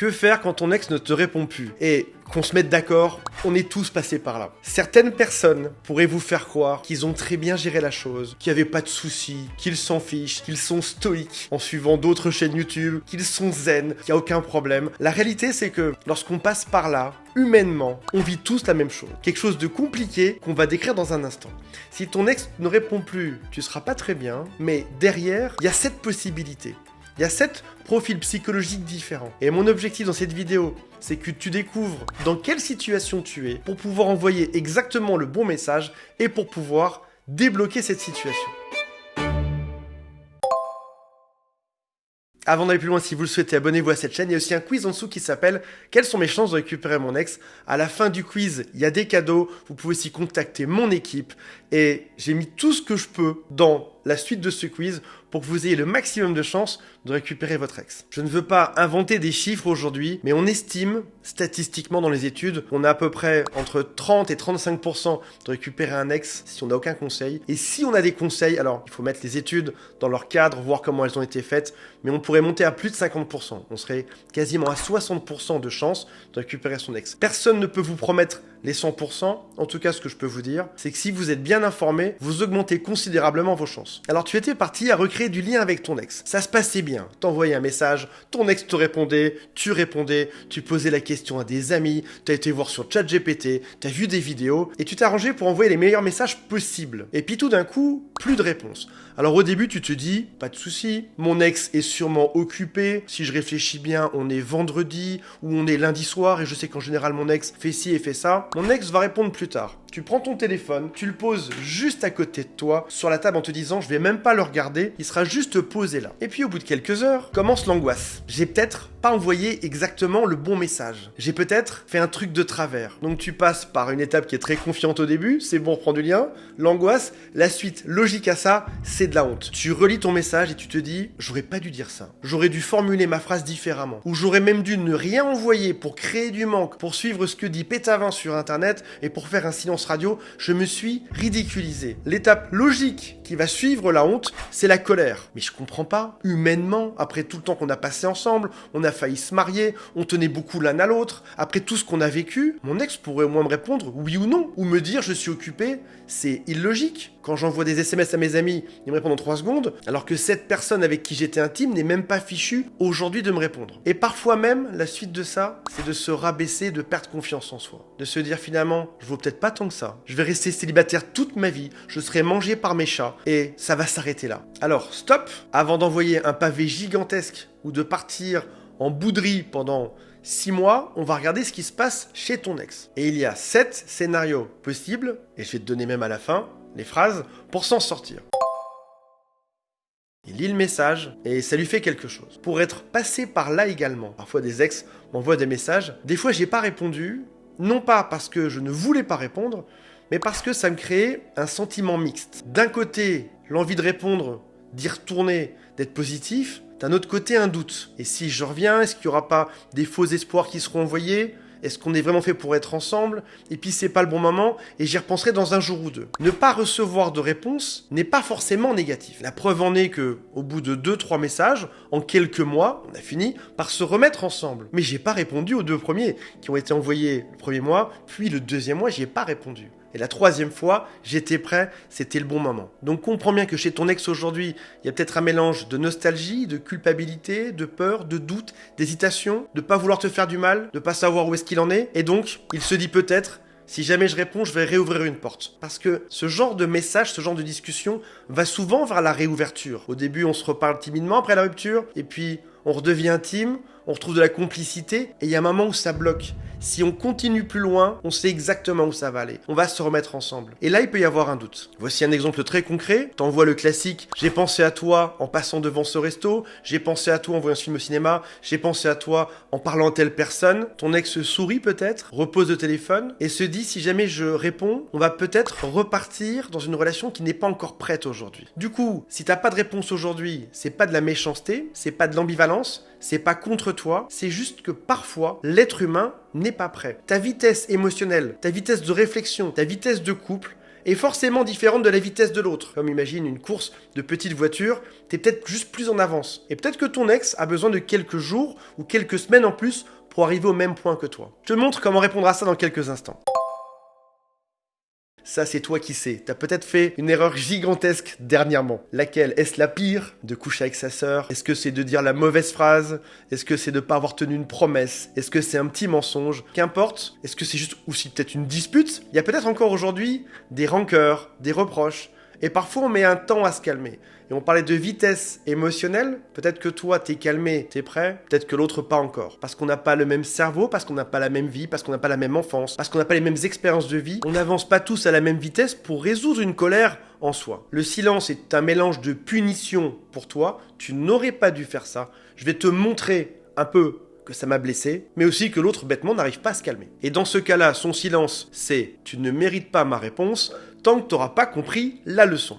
Que faire quand ton ex ne te répond plus? Et qu'on se mette d'accord, on est tous passés par là. Certaines personnes pourraient vous faire croire qu'ils ont très bien géré la chose, qu'il n'y avait pas de soucis, qu'ils s'en fichent, qu'ils sont stoïques en suivant d'autres chaînes YouTube, qu'ils sont zen, qu'il n'y a aucun problème. La réalité, c'est que lorsqu'on passe par là, humainement, on vit tous la même chose. Quelque chose de compliqué qu'on va décrire dans un instant. Si ton ex ne répond plus, tu seras pas très bien, mais derrière, il y a cette possibilité. Il y a 7 profils psychologiques différents. Et mon objectif dans cette vidéo, c'est que tu découvres dans quelle situation tu es pour pouvoir envoyer exactement le bon message et pour pouvoir débloquer cette situation. Avant d'aller plus loin, si vous le souhaitez, abonnez-vous à cette chaîne. Il y a aussi un quiz en dessous qui s'appelle « Quelles sont mes chances de récupérer mon ex ?» À la fin du quiz, il y a des cadeaux. Vous pouvez aussi contacter mon équipe. Et j'ai mis tout ce que je peux dans la suite de ce quiz pour que vous ayez le maximum de chances de récupérer votre ex. Je ne veux pas inventer des chiffres aujourd'hui, mais on estime statistiquement dans les études qu'on a à peu près entre 30 et 35% de récupérer un ex si on n'a aucun conseil. Et si on a des conseils, alors il faut mettre les études dans leur cadre, voir comment elles ont été faites, mais on pourrait monter à plus de 50%. On serait quasiment à 60% de chances de récupérer son ex. Personne ne peut vous promettre les 100%. En tout cas, ce que je peux vous dire, c'est que si vous êtes bien informé, vous augmentez considérablement vos chances. Alors tu étais parti à recréer du lien avec ton ex. Ça se passait bien. T'envoyais un message, ton ex te répondait, tu posais la question à des amis, t'as été voir sur ChatGPT, t'as vu des vidéos, et tu t'es arrangé pour envoyer les meilleurs messages possibles. Et puis tout d'un coup, plus de réponse. Alors au début, tu te dis, pas de souci, mon ex est sûrement occupé, si je réfléchis bien, on est vendredi, ou on est lundi soir, et je sais qu'en général mon ex fait ci et fait ça. Mon ex va répondre plus tard. Tu prends ton téléphone, tu le poses juste à côté de toi, sur la table en te disant, je vais même pas le regarder, il sera juste posé là. Et puis au bout de quelques heures, commence l'angoisse. J'ai peut-être pas envoyé exactement le bon message. J'ai peut-être fait un truc de travers. Donc tu passes par une étape qui est très confiante au début, c'est bon, reprends du lien, l'angoisse, la suite logique à ça, c'est de la honte. Tu relis ton message et tu te dis, j'aurais pas dû dire ça. J'aurais dû formuler ma phrase différemment. Ou j'aurais même dû ne rien envoyer pour créer du manque, pour suivre ce que dit Pétavin sur internet et pour faire un silence radio, je me suis ridiculisé. L'étape logique qui va suivre la honte, c'est la colère. Mais je comprends pas. Humainement, après tout le temps qu'on a passé ensemble, on a failli se marier, on tenait beaucoup l'un à l'autre, après tout ce qu'on a vécu, mon ex pourrait au moins me répondre oui ou non, ou me dire je suis occupé. C'est illogique. Quand j'envoie des SMS à mes amis, ils me répondent en 3 secondes, alors que cette personne avec qui j'étais intime n'est même pas fichue aujourd'hui de me répondre. Et parfois même, la suite de ça, c'est de se rabaisser, de perdre confiance en soi. De se dire finalement, je vaux peut-être pas tant que ça. Je vais rester célibataire toute ma vie, je serai mangé par mes chats, et ça va s'arrêter là. Alors, stop. Avant d'envoyer un pavé gigantesque ou de partir en bouderie pendant 6 mois, on va regarder ce qui se passe chez ton ex. Et il y a 7 scénarios possibles, et je vais te donner même à la fin les phrases pour s'en sortir. Il lit le message et ça lui fait quelque chose. Pour être passé par là également, parfois des ex m'envoient des messages, des fois j'ai pas répondu, non pas parce que je ne voulais pas répondre, mais parce que ça me créait un sentiment mixte. D'un côté, l'envie de répondre, d'y retourner, d'être positif, d'un autre côté, un doute. Et si je reviens, est-ce qu'il n'y aura pas des faux espoirs qui seront envoyés ? Est-ce qu'on est vraiment fait pour être ensemble? Et puis c'est pas le bon moment et j'y repenserai dans un jour ou deux. Ne pas recevoir de réponse n'est pas forcément négatif. La preuve en est que, au bout de 2-3 messages, en quelques mois, on a fini par se remettre ensemble. Mais j'ai pas répondu aux 2 premiers qui ont été envoyés le premier mois, puis le deuxième mois, j'y ai pas répondu. Et la 3e fois, j'étais prêt, c'était le bon moment. Donc comprends bien que chez ton ex aujourd'hui, il y a peut-être un mélange de nostalgie, de culpabilité, de peur, de doute, d'hésitation, de pas vouloir te faire du mal, de pas savoir où est-ce qu'il en est. Et donc, il se dit peut-être, si jamais je réponds, je vais réouvrir une porte. Parce que ce genre de message, ce genre de discussion va souvent vers la réouverture. Au début, on se reparle timidement après la rupture, et puis on redevient intime, on retrouve de la complicité, et il y a un moment où ça bloque. Si on continue plus loin, on sait exactement où ça va aller. On va se remettre ensemble. Et là, il peut y avoir un doute. Voici un exemple très concret. T'envoies le classique « J'ai pensé à toi en passant devant ce resto. J'ai pensé à toi en voyant ce film au cinéma. J'ai pensé à toi en parlant à telle personne. » Ton ex sourit peut-être, repose le téléphone et se dit « Si jamais je réponds, on va peut-être repartir dans une relation qui n'est pas encore prête aujourd'hui. » Du coup, si t'as pas de réponse aujourd'hui, c'est pas de la méchanceté, c'est pas de l'ambivalence, c'est pas contre toi, c'est juste que parfois, l'être humain n'est pas prêt. Ta vitesse émotionnelle, ta vitesse de réflexion, ta vitesse de couple, est forcément différente de la vitesse de l'autre. Comme imagine une course de petite voiture, t'es peut-être juste plus en avance. Et peut-être que ton ex a besoin de quelques jours ou quelques semaines en plus pour arriver au même point que toi. Je te montre comment répondre à ça dans quelques instants. Ça, c'est toi qui sais. T'as peut-être fait une erreur gigantesque dernièrement. Laquelle? Est-ce la pire? De coucher avec sa sœur? Est-ce que c'est de dire la mauvaise phrase? Est-ce que c'est de pas avoir tenu une promesse? Est-ce que c'est un petit mensonge? Qu'importe. Est-ce que c'est juste aussi peut-être une dispute? Il y a peut-être encore aujourd'hui des rancœurs, des reproches. Et parfois, on met un temps à se calmer. Et on parlait de vitesse émotionnelle. Peut-être que toi, t'es calmé, t'es prêt. Peut-être que l'autre, pas encore. Parce qu'on n'a pas le même cerveau, parce qu'on n'a pas la même vie, parce qu'on n'a pas la même enfance, parce qu'on n'a pas les mêmes expériences de vie. On n'avance pas tous à la même vitesse pour résoudre une colère en soi. Le silence est un mélange de punition pour toi. Tu n'aurais pas dû faire ça. Je vais te montrer un peu que ça m'a blessé, mais aussi que l'autre, bêtement, n'arrive pas à se calmer. Et dans ce cas-là, son silence, c'est « tu ne mérites pas ma réponse » tant que tu n'auras pas compris la leçon.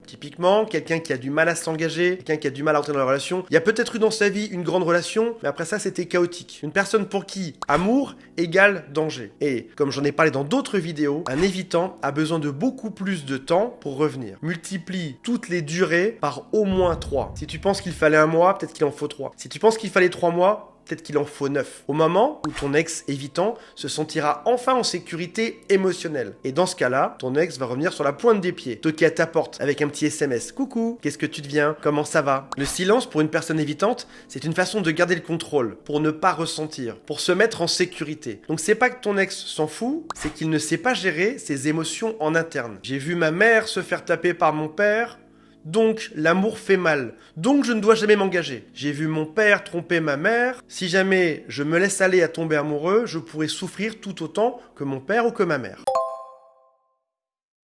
Typiquement, quelqu'un qui a du mal à s'engager, quelqu'un qui a du mal à entrer dans la relation, il y a peut-être eu dans sa vie une grande relation, mais après ça, c'était chaotique. Une personne pour qui amour égale danger. Et comme j'en ai parlé dans d'autres vidéos, un évitant a besoin de beaucoup plus de temps pour revenir. Multiplie toutes les durées par au moins 3. Si tu penses qu'il fallait 1 mois, peut-être qu'il en faut 3. Si tu penses qu'il fallait 3 mois, peut-être qu'il en faut 9. Au moment où ton ex évitant se sentira enfin en sécurité émotionnelle. Et dans ce cas-là, ton ex va revenir sur la pointe des pieds, toquer à ta porte avec un petit SMS. Coucou, qu'est-ce que tu deviens? Comment ça va? Le silence pour une personne évitante, c'est une façon de garder le contrôle, pour ne pas ressentir, pour se mettre en sécurité. Donc c'est pas que ton ex s'en fout, c'est qu'il ne sait pas gérer ses émotions en interne. J'ai vu ma mère se faire taper par mon père, donc, l'amour fait mal. Donc, je ne dois jamais m'engager. J'ai vu mon père tromper ma mère. Si jamais je me laisse aller à tomber amoureux, je pourrais souffrir tout autant que mon père ou que ma mère.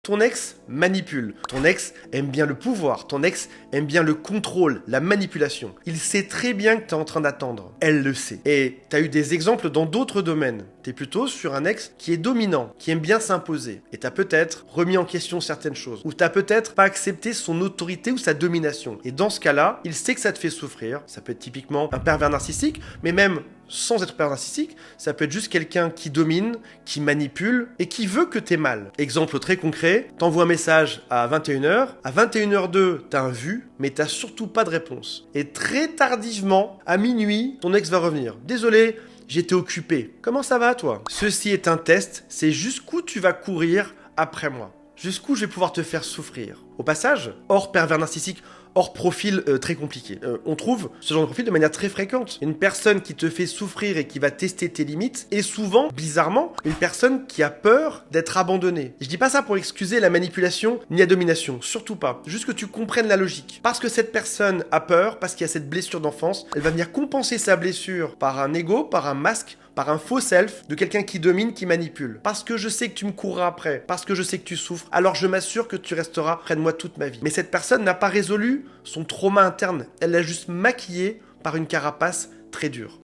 Ton ex manipule. Ton ex aime bien le pouvoir. Ton ex aime bien le contrôle, la manipulation. Il sait très bien que tu es en train d'attendre. Elle le sait. Et tu as eu des exemples dans d'autres domaines. Tu es plutôt sur un ex qui est dominant, qui aime bien s'imposer. Et tu as peut-être remis en question certaines choses. Ou tu as peut-être pas accepté son autorité ou sa domination. Et dans ce cas-là, il sait que ça te fait souffrir. Ça peut être typiquement un pervers narcissique, mais même sans être pervers narcissique, ça peut être juste quelqu'un qui domine, qui manipule et qui veut que t'aies mal. Exemple très concret, t'envoies un message à 21h, à 21h02, t'as un vu, mais t'as surtout pas de réponse. Et très tardivement, à minuit, ton ex va revenir. Désolé, j'étais occupé. Comment ça va toi? Ceci est un test, c'est jusqu'où tu vas courir après moi. Jusqu'où je vais pouvoir te faire souffrir. Au passage, hors pervers narcissique, hors profil très compliqué. On trouve ce genre de profil de manière très fréquente. Une personne qui te fait souffrir et qui va tester tes limites est souvent, bizarrement, une personne qui a peur d'être abandonnée. Je dis pas ça pour excuser la manipulation ni la domination, surtout pas. Juste que tu comprennes la logique. Parce que cette personne a peur, parce qu'il y a cette blessure d'enfance, elle va venir compenser sa blessure par un ego, par un masque, par un faux self de quelqu'un qui domine, qui manipule. Parce que je sais que tu me courras après, parce que je sais que tu souffres, alors je m'assure que tu resteras près de moi toute ma vie. Mais cette personne n'a pas résolu son trauma interne, elle l'a juste maquillé par une carapace très dure.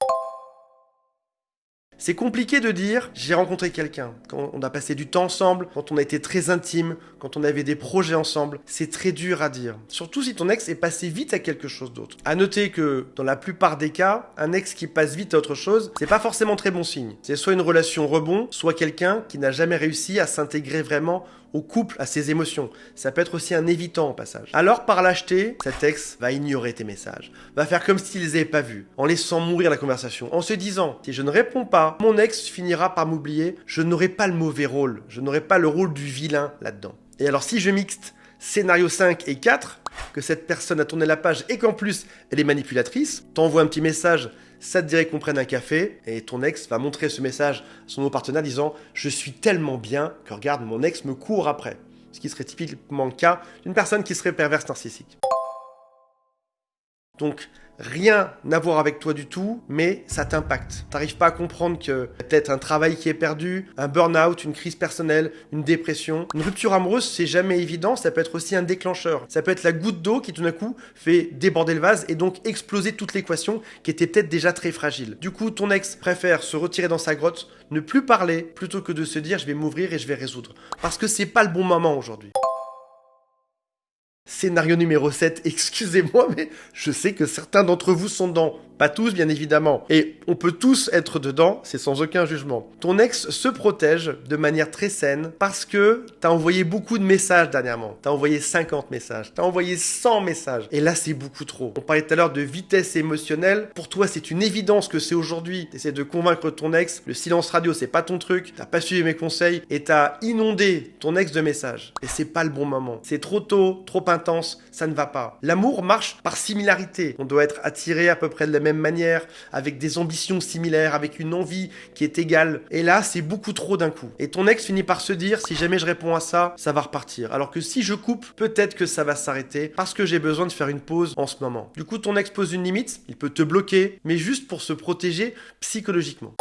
C'est compliqué de dire j'ai rencontré quelqu'un, quand on a passé du temps ensemble, quand on a été très intime, quand on avait des projets ensemble. C'est très dur à dire. Surtout si ton ex est passé vite à quelque chose d'autre. À noter que dans la plupart des cas, un ex qui passe vite à autre chose, c'est pas forcément très bon signe. C'est soit une relation rebond, soit quelqu'un qui n'a jamais réussi à s'intégrer vraiment au couple, à ses émotions. Ça peut être aussi un évitant au passage. Alors par lâcheté, cet ex va ignorer tes messages, va faire comme s'il les avait pas vus, en laissant mourir la conversation, en se disant si je ne réponds pas, mon ex finira par m'oublier, je n'aurai pas le mauvais rôle, je n'aurai pas le rôle du vilain là-dedans. Et alors si je mixte scénario 5 et 4, que cette personne a tourné la page et qu'en plus elle est manipulatrice, t'envoie un petit message, ça te dirait qu'on prenne un café, et ton ex va montrer ce message à son nouveau partenaire disant « Je suis tellement bien que regarde, mon ex me court après ». Ce qui serait typiquement le cas d'une personne qui serait perverse narcissique. Donc, rien à voir avec toi du tout, mais ça t'impacte. T'arrives pas à comprendre que peut-être un travail qui est perdu, un burn-out, une crise personnelle, une dépression. Une rupture amoureuse, c'est jamais évident, ça peut être aussi un déclencheur. Ça peut être la goutte d'eau qui tout d'un coup fait déborder le vase et donc exploser toute l'équation qui était peut-être déjà très fragile. Du coup, ton ex préfère se retirer dans sa grotte, ne plus parler, plutôt que de se dire je vais m'ouvrir et je vais résoudre. Parce que c'est pas le bon moment aujourd'hui. Scénario numéro 7, excusez-moi, mais je sais que certains d'entre vous sont dans Pas tous, bien évidemment. Et on peut tous être dedans, c'est sans aucun jugement. Ton ex se protège de manière très saine parce que t'as envoyé beaucoup de messages dernièrement. T'as envoyé 50 messages, t'as envoyé 100 messages. Et là, c'est beaucoup trop. On parlait tout à l'heure de vitesse émotionnelle. Pour toi, c'est une évidence que c'est aujourd'hui. T'essaies de convaincre ton ex. Le silence radio, c'est pas ton truc. T'as pas suivi mes conseils et t'as inondé ton ex de messages. Et c'est pas le bon moment. C'est trop tôt, trop intense, ça ne va pas. L'amour marche par similarité. On doit être attiré à peu près de la même manière, avec des ambitions similaires, avec une envie qui est égale. Et là, c'est beaucoup trop d'un coup. Et ton ex finit par se dire, si jamais je réponds à ça, ça va repartir. Alors que si je coupe, peut-être que ça va s'arrêter parce que j'ai besoin de faire une pause en ce moment. Du coup, ton ex pose une limite, il peut te bloquer, mais juste pour se protéger psychologiquement.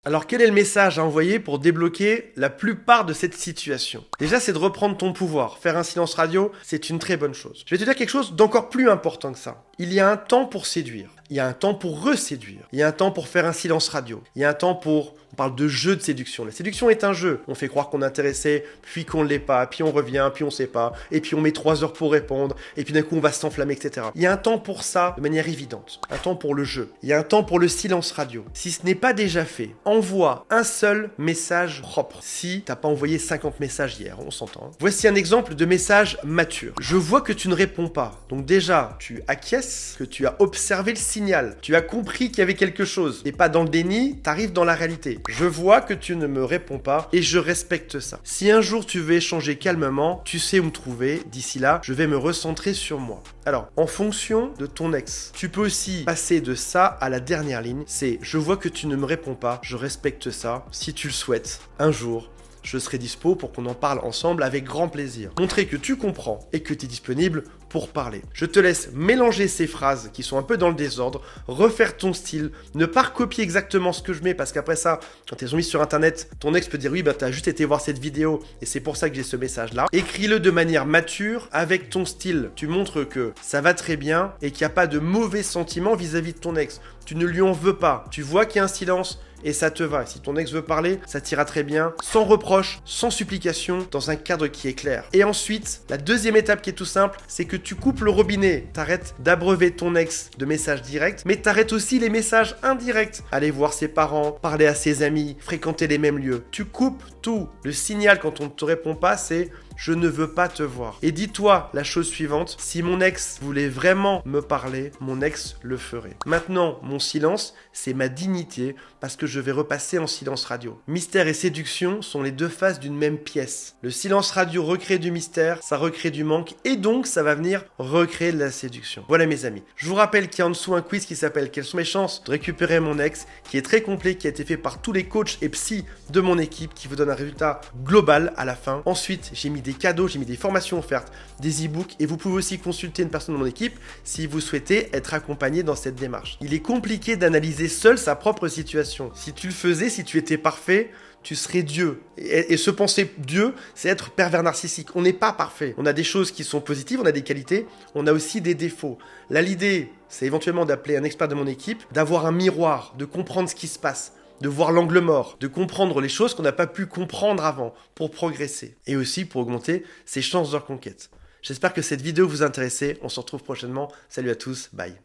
Alors quel est le message à envoyer pour débloquer la plupart de cette situation? Déjà, c'est de reprendre ton pouvoir. Faire un silence radio, c'est une très bonne chose. Je vais te dire quelque chose d'encore plus important que ça. Il y a un temps pour séduire. Il y a un temps pour reséduire. Il y a un temps pour faire un silence radio. Il y a un temps pour... On parle de jeu de séduction. La séduction est un jeu. On fait croire qu'on est intéressé, puis qu'on ne l'est pas, puis on revient, puis on sait pas, et puis on met 3 heures pour répondre, et puis d'un coup on va s'enflammer, etc. Il y a un temps pour ça de manière évidente. Un temps pour le jeu. Il y a un temps pour le silence radio. Si ce n'est pas déjà fait, envoie un seul message propre. Si t'as pas envoyé 50 messages hier, on s'entend. Voici un exemple de message mature. Je vois que tu ne réponds pas. Donc déjà, tu acquiesces, que tu as observé le signal. Tu as compris qu'il y avait quelque chose. T'es pas dans le déni, t'arrives dans la réalité. Je vois que tu ne me réponds pas et je respecte ça. Si un jour tu veux échanger calmement, tu sais où me trouver. D'ici là, je vais me recentrer sur moi. Alors, en fonction de ton ex, tu peux aussi passer de ça à la dernière ligne. C'est je vois que tu ne me réponds pas, je respecte ça. Si tu le souhaites, un jour, je serai dispo pour qu'on en parle ensemble avec grand plaisir. Montrer que tu comprends et que tu es disponible pour parler. Je te laisse mélanger ces phrases qui sont un peu dans le désordre, refaire ton style, ne pas recopier exactement ce que je mets parce qu'après ça, quand elles ont mis sur internet, ton ex peut dire oui, bah t'as juste été voir cette vidéo et c'est pour ça que j'ai ce message là. Écris-le de manière mature avec ton style. Tu montres que ça va très bien et qu'il n'y a pas de mauvais sentiments vis-à-vis de ton ex. Tu ne lui en veux pas. Tu vois qu'il y a un silence et ça te va. Si ton ex veut parler, ça t'ira très bien, sans reproche, sans supplication, dans un cadre qui est clair. Et ensuite, la deuxième étape qui est tout simple, c'est que tu coupes le robinet. T'arrêtes d'abreuver ton ex de messages directs, mais t'arrêtes aussi les messages indirects. Aller voir ses parents, parler à ses amis, fréquenter les mêmes lieux. Tu coupes tout. Le signal quand on ne te répond pas, c'est je ne veux pas te voir. Et dis-toi la chose suivante, si mon ex voulait vraiment me parler, mon ex le ferait. Maintenant, mon silence, c'est ma dignité parce que je vais repasser en silence radio. Mystère et séduction sont les deux faces d'une même pièce. Le silence radio recrée du mystère, ça recrée du manque et donc ça va venir recréer de la séduction. Voilà mes amis. Je vous rappelle qu'il y a en dessous un quiz qui s'appelle Quelles sont mes chances de récupérer mon ex, qui est très complet, qui a été fait par tous les coachs et psy de mon équipe, qui vous donne un résultat global à la fin. Ensuite, j'ai mis des cadeaux, j'ai mis des formations offertes, des e-books et vous pouvez aussi consulter une personne de mon équipe si vous souhaitez être accompagné dans cette démarche. Il est compliqué d'analyser seul sa propre situation. Si tu le faisais, si tu étais parfait, tu serais Dieu. Et se penser Dieu, c'est être pervers narcissique. On n'est pas parfait. On a des choses qui sont positives, on a des qualités, on a aussi des défauts. Là, l'idée, c'est éventuellement d'appeler un expert de mon équipe, d'avoir un miroir, de comprendre ce qui se passe, de voir l'angle mort, de comprendre les choses qu'on n'a pas pu comprendre avant pour progresser et aussi pour augmenter ses chances de reconquête. J'espère que cette vidéo vous a intéressé. On se retrouve prochainement. Salut à tous. Bye.